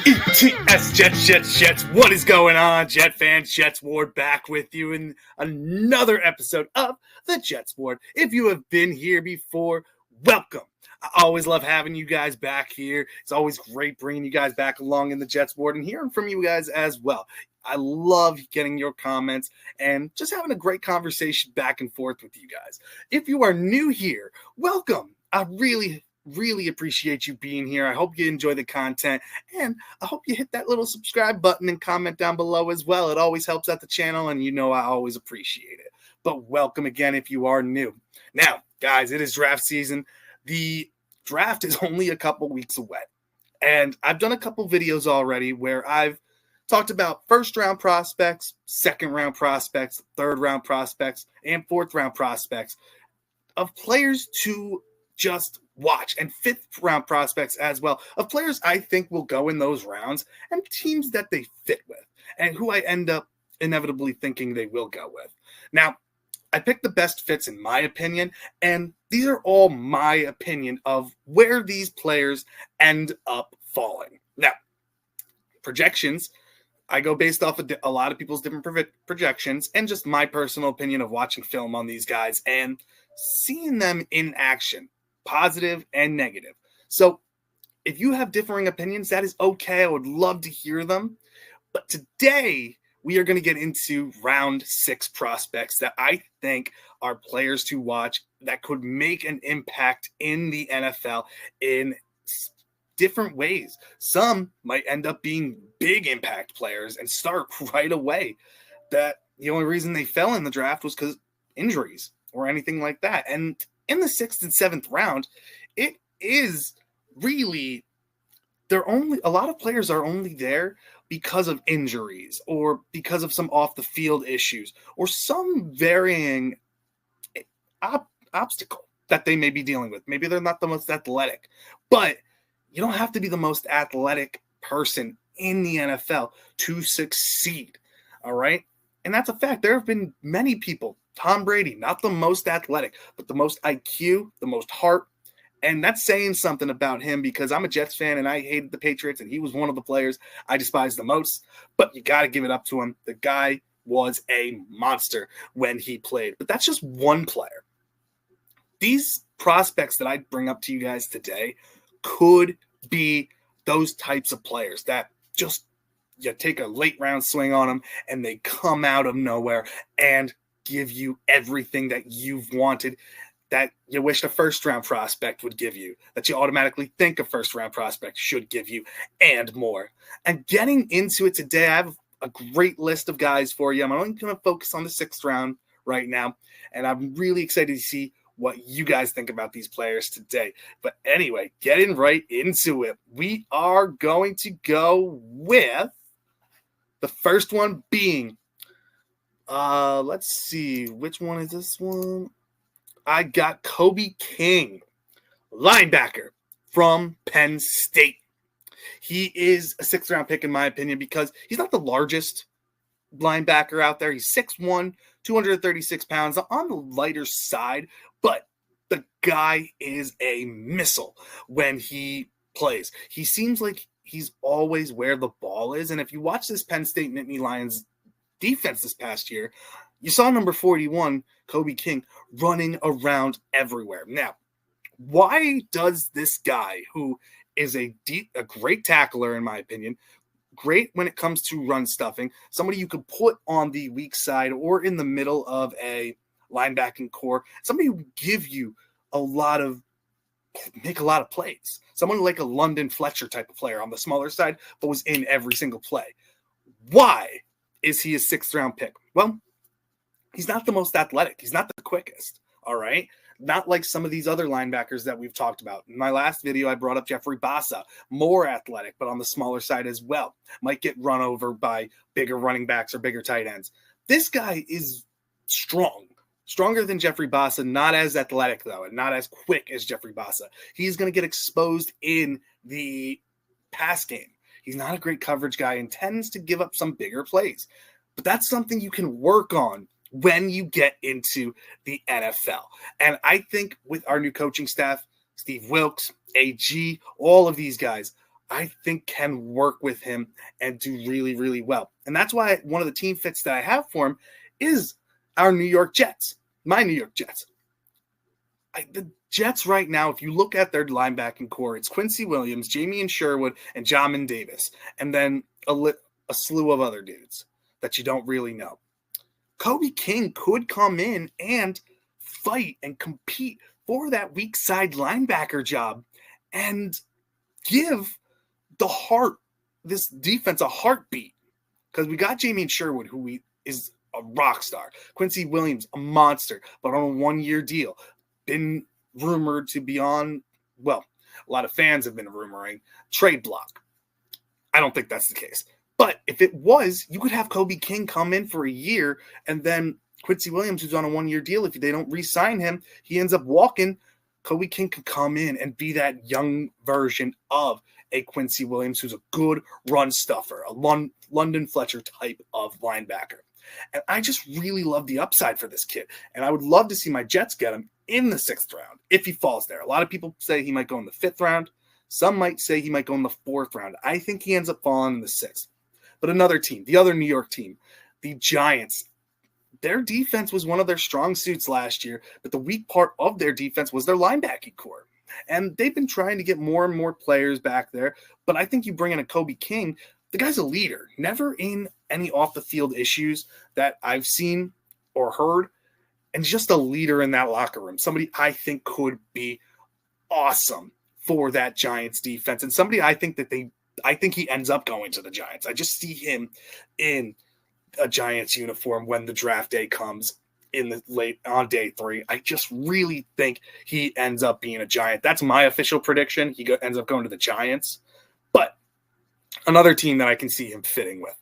ETS Jets. What is going on, Jet fans? Jets Ward back with you in another episode of the Jets Ward. If you have been here before, welcome. I always love having you guys back here. It's always great bringing you guys back along in the Jets Ward and hearing from you guys as well. I love getting your comments and just having a great conversation back and forth with you guys. If you are new here, welcome. I really appreciate you being here. I hope you enjoy the content, and I hope you hit that little subscribe button and comment down below as well. It always helps out the channel, and you know I always appreciate it. But welcome again if you are new. Now, guys, it is draft season. The draft is only a couple weeks away, and I've done a couple videos already where I've talked about first-round prospects, second-round prospects, third-round prospects, and fourth-round prospects of players to just watch, and fifth-round prospects as well of players I think will go in those rounds and teams that they fit with and who I end up inevitably thinking they will go with. Now, I picked the best fits in my opinion, and these are all my opinion of where these players end up falling. Now, projections, I go based off of a lot of people's different projections and just my personal opinion of watching film on these guys and seeing them in action, positive and negative. So if you have differing opinions, that is okay. I would love to hear them. But today we are going to get into round 6 prospects that I think are players to watch that could make an impact in the NFL in different ways. Some might end up being big impact players and start right away. That the only reason they fell in the draft was because injuries or anything like that. And in the 6th and 7th round, it is really a lot of players are only there because of injuries or because of some off the field issues or some varying obstacle that they may be dealing with. Maybe they're not the most athletic, but you don't have to be the most athletic person in the NFL to succeed. All right. And that's a fact. There have been many people. Tom Brady, not the most athletic, but the most IQ, the most heart. And that's saying something about him because I'm a Jets fan and I hated the Patriots and he was one of the players I despised the most. But you got to give it up to him. The guy was a monster when he played. But that's just one player. These prospects that I bring up to you guys today could be those types of players that just you take a late round swing on them and they come out of nowhere and give you everything that you've wanted, that you wish a first-round prospect would give you, that you automatically think a first-round prospect should give you, and more. And getting into it today, I have a great list of guys for you. I'm only going to focus on the 6th round right now, and I'm really excited to see what you guys think about these players today. But anyway, getting right into it, we are going to go with the first one being let's see. Which one is this one? I got Kobe King, linebacker from Penn State. He is a 6th round pick in my opinion because he's not the largest linebacker out there. He's 6'1", 236 pounds, on the lighter side, but the guy is a missile when he plays. He seems like he's always where the ball is. And if you watch this Penn State Nittany Lions defense this past year, you saw number 41, Kobe King, running around everywhere. Now, why does this guy, who is a great tackler, in my opinion, great when it comes to run stuffing, somebody you could put on the weak side or in the middle of a linebacking core, somebody who give you make a lot of plays, someone like a London Fletcher type of player on the smaller side, but was in every single play. Why is he a 6th round pick? Well, he's not the most athletic. He's not the quickest. All right. Not like some of these other linebackers that we've talked about. In my last video, I brought up Jeffrey Bassa, more athletic, but on the smaller side as well. Might get run over by bigger running backs or bigger tight ends. This guy is stronger than Jeffrey Bassa, not as athletic though, and not as quick as Jeffrey Bassa. He's going to get exposed in the pass game. He's not a great coverage guy and tends to give up some bigger plays. But that's something you can work on when you get into the NFL. And I think with our new coaching staff, Steve Wilks, AG, all of these guys, I think can work with him and do really, really well. And that's why one of the team fits that I have for him is our New York Jets, my New York Jets. The Jets right now, if you look at their linebacking core, it's Quincy Williams, Jamie and Sherwood, and Jamin Davis, and then a slew of other dudes that you don't really know. Kobe King could come in and fight and compete for that weak side linebacker job and give this defense a heartbeat, because we got Jamie and Sherwood, who is a rock star. Quincy Williams, a monster, but on a 1-year deal. Been rumored to be on, well, a lot of fans have been rumoring, trade block. I don't think that's the case. But if it was, you could have Kobe King come in for a year, and then Quincy Williams, who's on a 1-year deal, if they don't re-sign him, he ends up walking. Kobe King could come in and be that young version of a Quincy Williams, who's a good run stuffer, a London Fletcher type of linebacker. And I just really love the upside for this kid. And I would love to see my Jets get him in the 6th round if he falls there. A lot of people say he might go in the 5th round. Some might say he might go in the 4th round. I think he ends up falling in the 6th. But another team, the other New York team, the Giants, their defense was one of their strong suits last year, but the weak part of their defense was their linebacking core. And they've been trying to get more and more players back there. But I think you bring in a Kobe King, the guy's a leader, never in any off-the-field issues that I've seen or heard, and just a leader in that locker room. Somebody I think could be awesome for that Giants defense, and somebody I think he ends up going to the Giants. I just see him in a Giants uniform when the draft day comes in the late on day 3. I just really think he ends up being a Giant. That's my official prediction. He ends up going to the Giants. But another team that I can see him fitting with,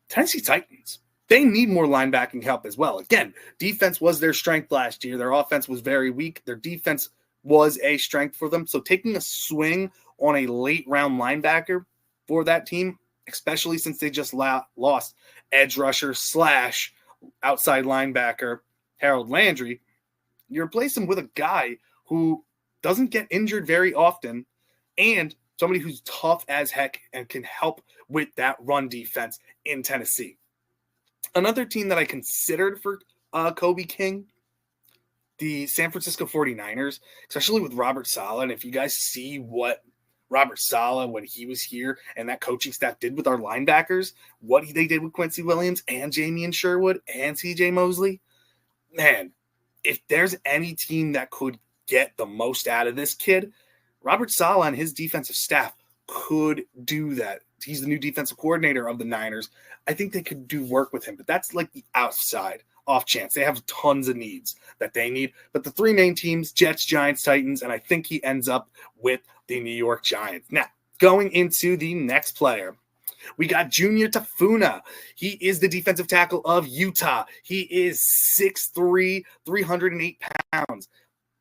Tennessee Titans. They need more linebacking help as well. Again, defense was their strength last year. Their offense was very weak. Their defense was a strength for them. So taking a swing on a late round linebacker for that team, especially since they just lost edge rusher / outside linebacker Harold Landry, you replace him with a guy who doesn't get injured very often and somebody who's tough as heck and can help with that run defense in Tennessee. Another team that I considered for Kobe King, the San Francisco 49ers, especially with Robert Saleh. And if you guys see what Robert Saleh, when he was here, and that coaching staff did with our linebackers, what they did with Quincy Williams and Jamie and Sherwood and CJ Mosley, man, if there's any team that could get the most out of this kid, Robert Saleh and his defensive staff could do that. He's the new defensive coordinator of the Niners. I think they could do work with him, but that's like the outside off chance. They have tons of needs that they need. But the 3 main teams, Jets, Giants, Titans, and I think he ends up with the New York Giants. Now, going into the next player, we got Junior Tafuna. He is the defensive tackle of Utah. He is 6'3", 308 pounds.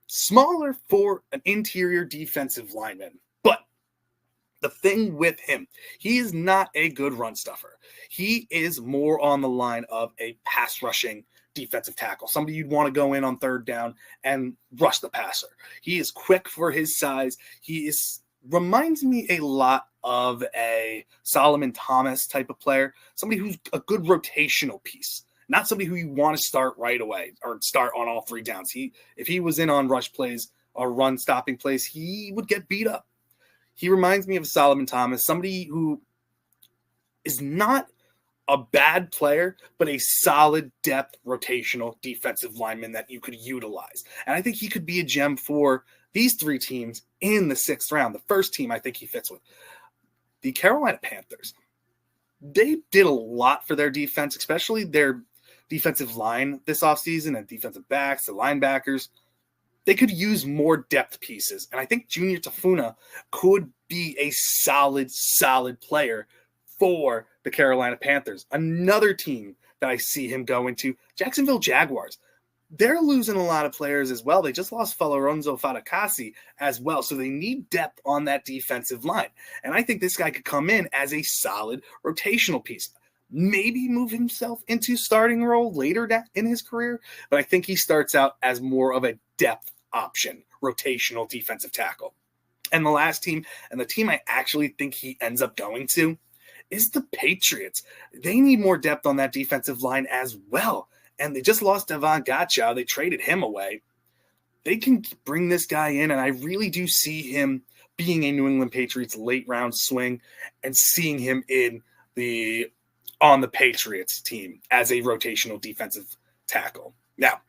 Smaller for an interior defensive lineman. But the thing with him, he is not a good run stuffer. He is more on the line of a pass rushing defensive tackle, somebody you'd want to go in on 3rd down and rush the passer. He is quick for his size. Reminds me a lot of a Solomon Thomas type of player, somebody who's a good rotational piece, not somebody who you want to start right away or start on all 3 downs. If he was in on rush plays or run stopping plays, he would get beat up. He reminds me of Solomon Thomas, somebody who is not a bad player, but a solid depth rotational defensive lineman that you could utilize. And I think he could be a gem for these 3 teams in the 6th round. The first team I think he fits with, the Carolina Panthers. They did a lot for their defense, especially their defensive line this offseason and defensive backs, the linebackers. They could use more depth pieces. And I think Junior Tafuna could be a solid player for the Carolina Panthers. Another team that I see him going to, Jacksonville Jaguars. They're losing a lot of players as well. They just lost Lorenzo Fatukasi as well. So they need depth on that defensive line. And I think this guy could come in as a solid rotational piece. Maybe move himself into starting role later in his career. But I think he starts out as more of a depth option, rotational defensive tackle. And the last team, and the team I actually think he ends up going to, is the Patriots. They need more depth on that defensive line as well. And they just lost Devon Gotchow. They traded him away. They can bring this guy in, and I really do see him being a New England Patriots late round swing and seeing him on the Patriots team as a rotational defensive tackle. Now,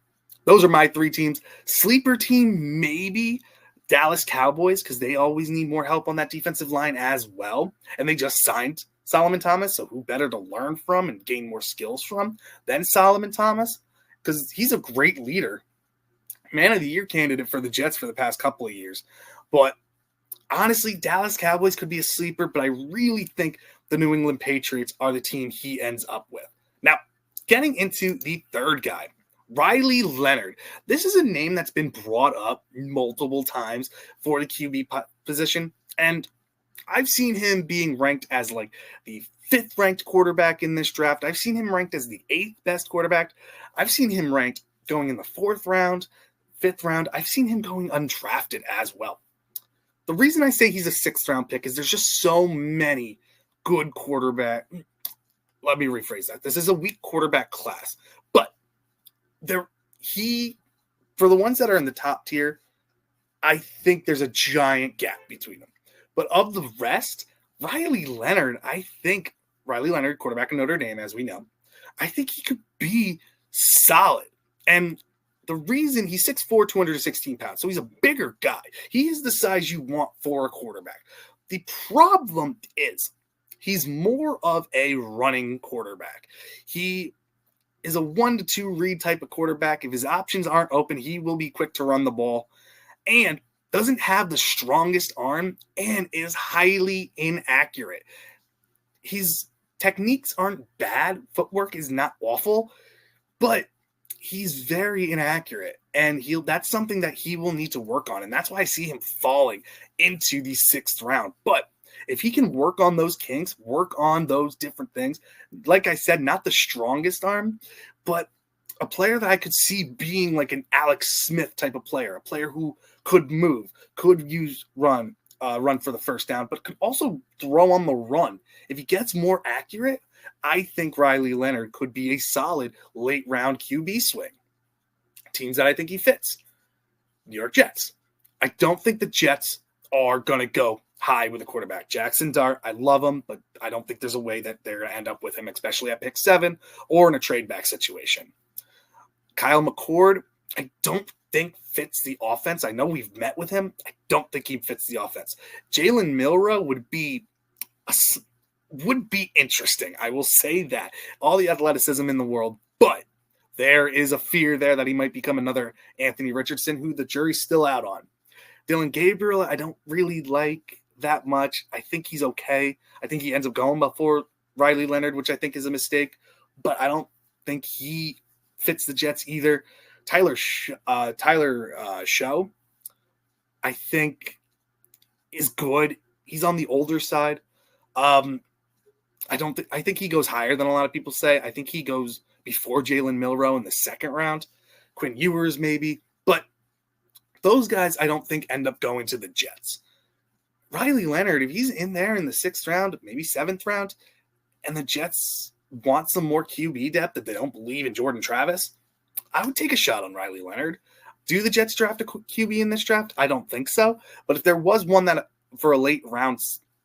those are my three teams. Sleeper team, maybe Dallas Cowboys, because they always need more help on that defensive line as well. And they just signed Solomon Thomas, so who better to learn from and gain more skills from than Solomon Thomas? Because he's a great leader. Man of the Year candidate for the Jets for the past couple of years. But honestly, Dallas Cowboys could be a sleeper, but I really think the New England Patriots are the team he ends up with. Now, getting into the third guy, Riley Leonard. This is a name that's been brought up multiple times for the QB position, and I've seen him being ranked as like the 5th ranked quarterback in this draft. I've seen him ranked as the 8th best quarterback. I've seen him ranked going in the 4th round, 5th round. I've seen him going undrafted as well. The reason I say he's a 6th round pick is there's just so many good quarterback. Let me rephrase that. This is a weak quarterback class, but for the ones that are in the top tier, I think there's a giant gap between them. But of the rest, Riley Leonard, quarterback of Notre Dame, as we know, I think he could be solid. And the reason he's 6'4", 216 pounds, so he's a bigger guy. He is the size you want for a quarterback. The problem is he's more of a running quarterback. He is a 1-2 read type of quarterback. If his options aren't open, he will be quick to run the ball and doesn't have the strongest arm and is highly inaccurate. His techniques aren't bad. Footwork is not awful, but he's very inaccurate, and that's something that he will need to work on, and that's why I see him falling into the 6th round. But if he can work on those kinks, work on those different things, like I said, not the strongest arm, but a player that I could see being like an Alex Smith type of player, a player who could move, could run for the first down, but could also throw on the run. If he gets more accurate, I think Riley Leonard could be a solid late round QB swing. Teams that I think he fits. New York Jets. I don't think the Jets are going to go high with a quarterback. Jackson Dart, I love him, but I don't think there's a way that they're going to end up with him, especially at pick 7 or in a trade back situation. Kyle McCord, I don't think fits the offense. I know we've met with him. I don't think he fits the offense. Jalen Milroe would be interesting. I will say that. All the athleticism in the world, but there is a fear there that he might become another Anthony Richardson, who the jury's still out on. Dillon Gabriel, I don't really like that much. I think he's okay. I think he ends up going before Riley Leonard, which I think is a mistake, but I don't think he fits the Jets either. Tyler Show, I think is good. He's on the older side. I think he goes higher than a lot of people say. I think he goes before Jalen Milroe in the 2nd round. Quinn Ewers maybe, but those guys I don't think end up going to the Jets. Riley Leonard, if he's in there in the 6th round, maybe 7th round, and the Jets want some more QB depth, that they don't believe in Jordan Travis, I would take a shot on Riley Leonard. Do the Jets draft a QB in this draft? I don't think so. But if there was one that for a late round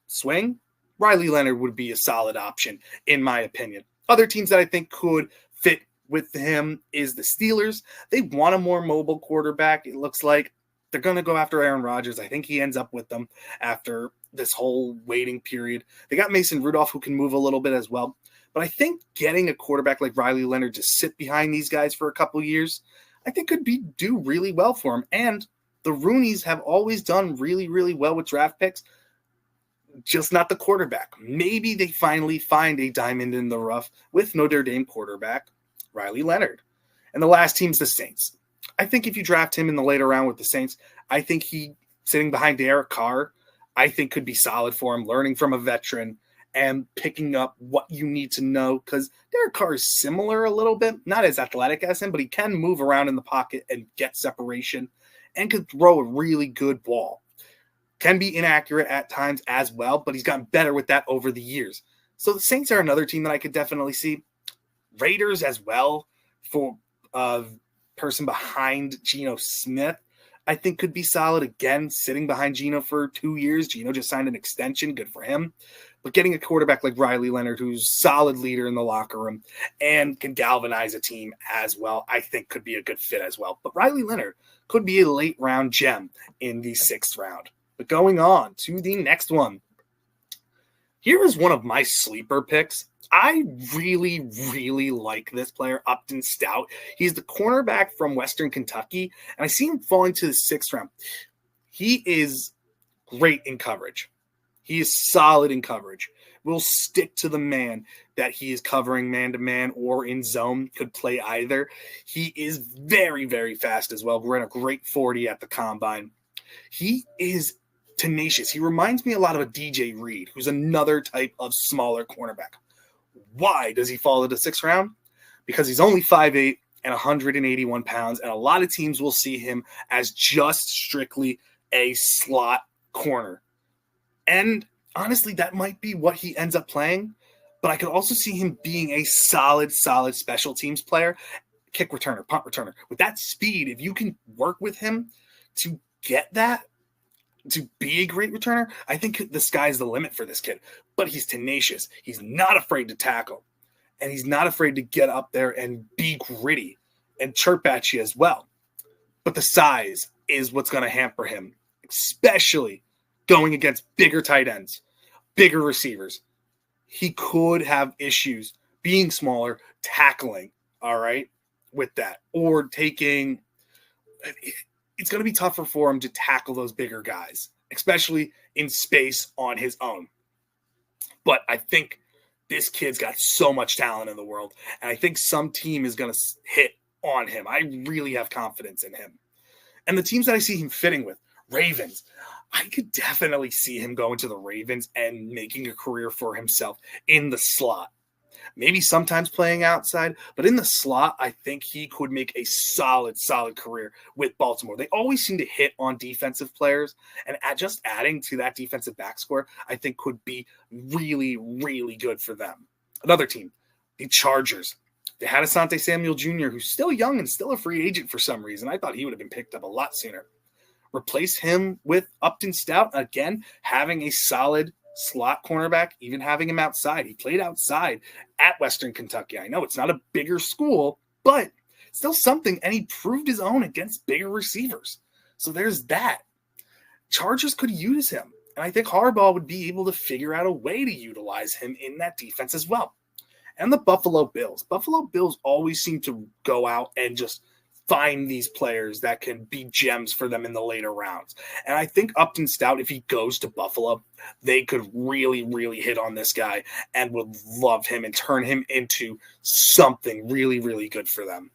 swing, Riley Leonard would be a solid option, in my opinion. Other teams that I think could fit with him is the Steelers. They want a more mobile quarterback. It looks like they're going to go after Aaron Rodgers. I think he ends up with them after this whole waiting period. They got Mason Rudolph, who can move a little bit as well. But I think getting a quarterback like Riley Leonard to sit behind these guys for a couple years, I think could do really well for him. And the Rooneys have always done really, really well with draft picks, just not the quarterback. Maybe they finally find a diamond in the rough with Notre Dame quarterback Riley Leonard. And the last team's the Saints. I think if you draft him in the later round with the Saints, I think he, sitting behind Derek Carr, I think could be solid for him, learning from a veteran and picking up what you need to know, because Derek Carr is similar a little bit, not as athletic as him, but he can move around in the pocket and get separation and could throw a really good ball. Can be inaccurate at times as well, but he's gotten better with that over the years. So the Saints are another team that I could definitely see. Raiders as well, for a person behind Geno Smith, I think could be solid. Again, sitting behind Geno for 2 years. Geno just signed an extension. Good for him. But getting a quarterback like Riley Leonard, who's a solid leader in the locker room and can galvanize a team as well, I think could be a good fit as well. But Riley Leonard could be a late round gem in the 6th round. But going on to the next one. Here is one of my sleeper picks. I really, really like this player, Upton Stout. He's the cornerback from Western Kentucky, and I see him falling to the 6th round. He is great in coverage. He is solid in coverage. Will stick to the man that he is covering man-to-man or in zone. Could play either. He is very, very fast as well. Ran a great 40 at the combine. He is tenacious. He reminds me a lot of a DJ Reed, who's another type of smaller cornerback. Why does he fall to the 6th round? Because he's only 5'8" and 181 pounds, and a lot of teams will see him as just strictly a slot corner. And honestly, that might be what he ends up playing, but I could also see him being a solid special teams player, kick returner, punt returner. With that speed, if you can work with him to get that, to be a great returner, I think the sky's the limit for this kid. But he's tenacious. He's not afraid to tackle. And he's not afraid to get up there and be gritty and chirp at you as well. But the size is what's going to hamper him, especially going against bigger tight ends, bigger receivers. He could have issues being smaller, tackling, all right, with that. Or taking – it's going to be tougher for him to tackle those bigger guys, especially in space on his own. But I think this kid's got so much talent in the world, and I think some team is going to hit on him. I really have confidence in him. And the teams that I see him fitting with, Ravens, I could definitely see him going to the Ravens and making a career for himself in the slot. Maybe sometimes playing outside, but in the slot, I think he could make a solid career with Baltimore. They always seem to hit on defensive players, and just adding to that defensive back score, I think could be really, really good for them. Another team, the Chargers. They had Asante Samuel Jr., who's still young and still a free agent for some reason. I thought he would have been picked up a lot sooner. Replace him with Upton Stout, again, having a solid slot cornerback, even having him outside. He played outside at Western Kentucky. I know it's not a bigger school, but still something, and he proved his own against bigger receivers. So there's that. Chargers could use him, and I think Harbaugh would be able to figure out a way to utilize him in that defense as well. And the Buffalo Bills. Buffalo Bills always seem to go out and just find these players that can be gems for them in the later rounds. And I think Upton Stout, if he goes to Buffalo, they could really, really hit on this guy and would love him and turn him into something really, really good for them.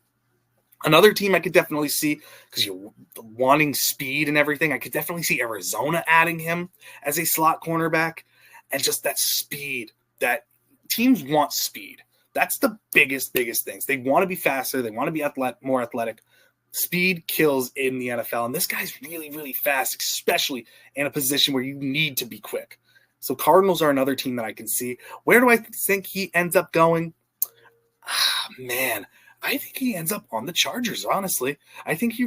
Another team I could definitely see, because you're wanting speed and everything, I could definitely see Arizona adding him as a slot cornerback. And just that speed, that teams want speed. That's the biggest things. They want to be faster. They want to be more athletic. Speed kills in the NFL. And this guy's really, really fast, especially in a position where you need to be quick. So Cardinals are another team that I can see. Where do I think he ends up going? Man, I think he ends up on the Chargers, honestly. I think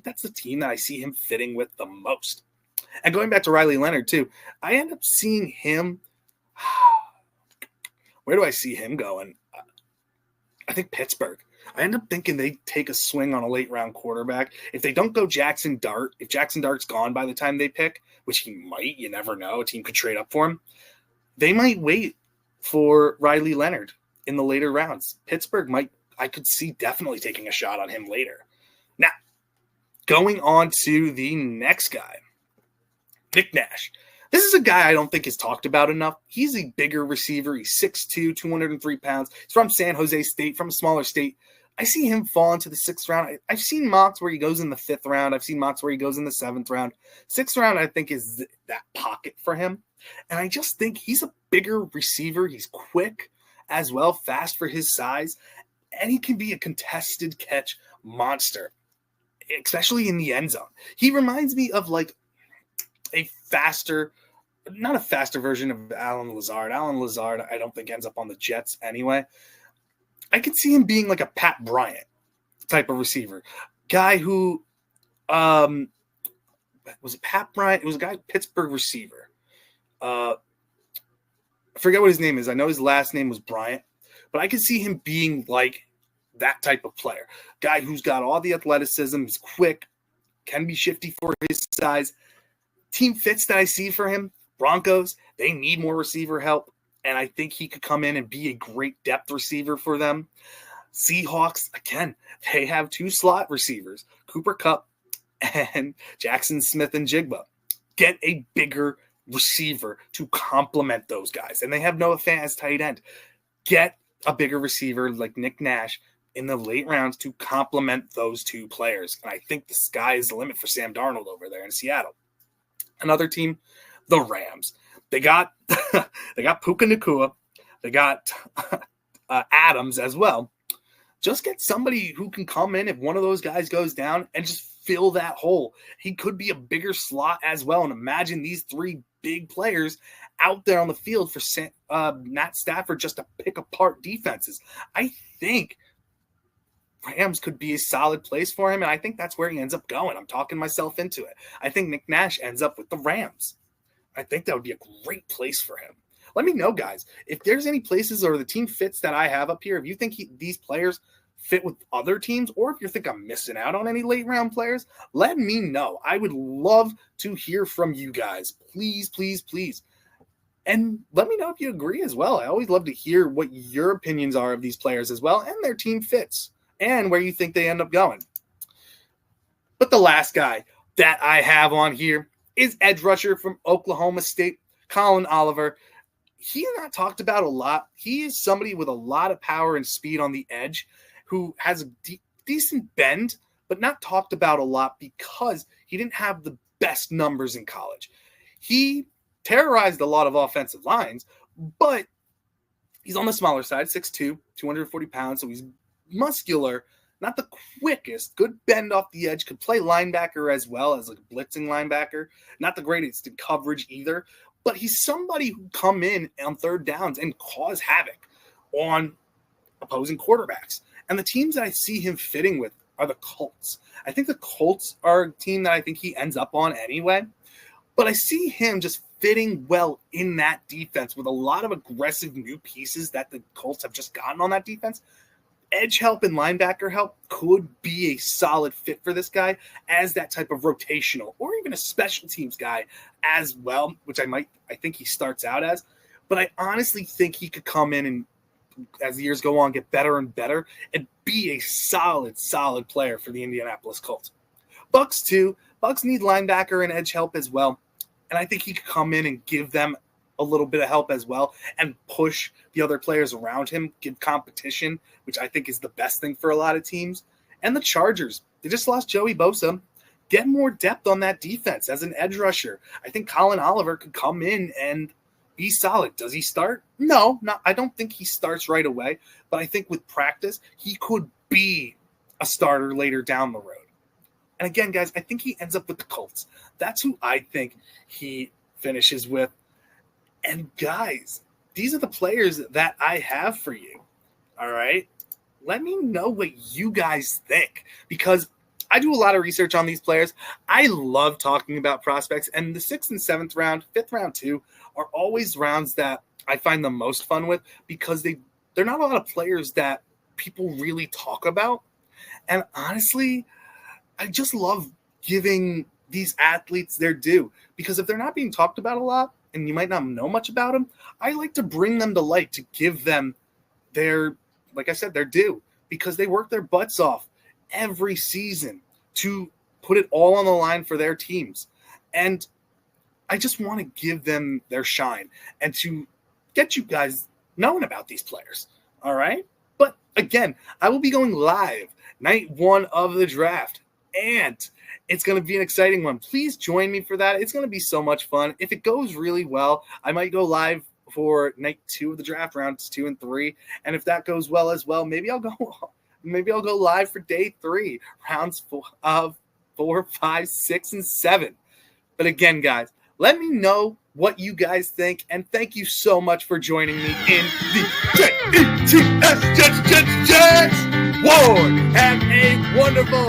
that's the team that I see him fitting with the most. And going back to Riley Leonard, too, I end up seeing him – where do I see him going? I think Pittsburgh. I end up thinking they take a swing on a late round quarterback. If they don't go Jackson Dart, if Jackson Dart's gone by the time they pick, which he might, you never know, a team could trade up for him, they might wait for Riley Leonard in the later rounds. Pittsburgh I could see definitely taking a shot on him later. Now, going on to the next guy, Nick Nash. This is a guy I don't think is talked about enough. He's a bigger receiver. He's 6'2", 203 pounds. He's from San Jose State, from a smaller state. I see him fall into the 6th round. I've seen mocks where he goes in the 5th round. I've seen mocks where he goes in the 7th round. 6th round, I think, is that pocket for him. And I just think he's a bigger receiver. He's quick as well, fast for his size. And he can be a contested catch monster, especially in the end zone. He reminds me of, like, not a faster version of Allen Lazard. Allen Lazard, I don't think ends up on the Jets anyway. I could see him being like a Pat Bryant type of receiver. Guy who, was it Pat Bryant? It was a guy, Pittsburgh receiver. I forget what his name is. I know his last name was Bryant, but I could see him being like that type of player. Guy who's got all the athleticism, is quick, can be shifty for his size. Team fits that I see for him, Broncos, they need more receiver help, and I think he could come in and be a great depth receiver for them. Seahawks, again, they have 2 slot receivers, Cooper Kupp and Jackson Smith-Njigba. Get a bigger receiver to complement those guys. And they have Noah Fant as tight end. Get a bigger receiver like Nick Nash in the late rounds to complement those 2 players. And I think the sky is the limit for Sam Darnold over there in Seattle. Another team, the Rams. They got Puka Nacua. They got Adams as well. Just get somebody who can come in if one of those guys goes down and just fill that hole. He could be a bigger slot as well. And imagine these 3 big players out there on the field for Matt Stafford just to pick apart defenses. I think Rams could be a solid place for him, and I think that's where he ends up going. I'm talking myself into it. I think Nick Nash ends up with the Rams. I think that would be a great place for him. Let me know, guys, if there's any places or the team fits that I have up here, if you think these players fit with other teams, or if you think I'm missing out on any late round players, let me know. I would love to hear from you guys. Please, please, please. And let me know if you agree as well. I always love to hear what your opinions are of these players as well and their team fits and where you think they end up going. But the last guy that I have on here is edge rusher from Oklahoma State, Colin Oliver. He's not talked about a lot. He is somebody with a lot of power and speed on the edge who has a decent bend, but not talked about a lot because he didn't have the best numbers in college. He terrorized a lot of offensive lines, but he's on the smaller side, 6'2", 240 pounds, so he's muscular, not the quickest, good bend off the edge, could play linebacker as well as like a blitzing linebacker, not the greatest in coverage either, but he's somebody who come in on third downs and cause havoc on opposing quarterbacks. And the teams that I see him fitting with are the Colts. I think the Colts are a team that I think he ends up on anyway, but I see him just fitting well in that defense with a lot of aggressive new pieces that the Colts have just gotten on that defense. Edge help and linebacker help could be a solid fit for this guy as that type of rotational or even a special teams guy as well, which I think he starts out as. But I honestly think he could come in and, as the years go on, get better and better and be a solid player for the Indianapolis Colts. Bucks too. Bucks need linebacker and edge help as well. And I think he could come in and give them a little bit of help as well and push the other players around him, give competition, which I think is the best thing for a lot of teams. And the Chargers, they just lost Joey Bosa. Get more depth on that defense as an edge rusher. I think Colin Oliver could come in and be solid. Does he start? No, I don't think he starts right away, but I think with practice, he could be a starter later down the road. And again, guys, I think he ends up with the Colts. That's who I think he finishes with. And guys, these are the players that I have for you. All right. Let me know what you guys think, because I do a lot of research on these players. I love talking about prospects, and the 6th and 7th round, 5th round too, are always rounds that I find the most fun with because they're not a lot of players that people really talk about. And honestly, I just love giving these athletes their due, because if they're not being talked about a lot and you might not know much about them, I like to bring them to light to give them their, like I said, their due, because they work their butts off every season to put it all on the line for their teams. And I just want to give them their shine and to get you guys knowing about these players. All right. But again, I will be going live night 1 of the draft, and it's going to be an exciting one. Please join me for that. It's going to be so much fun. If it goes really well, I might go live for night 2 of the draft, rounds 2 and 3. And if that goes well as well, maybe I'll go live for day 3, rounds 4, 5, 6, and 7. But again, guys, Let me know what you guys think, and thank you so much for joining me in the Jets Ward. Have a wonderful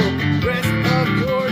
rest of your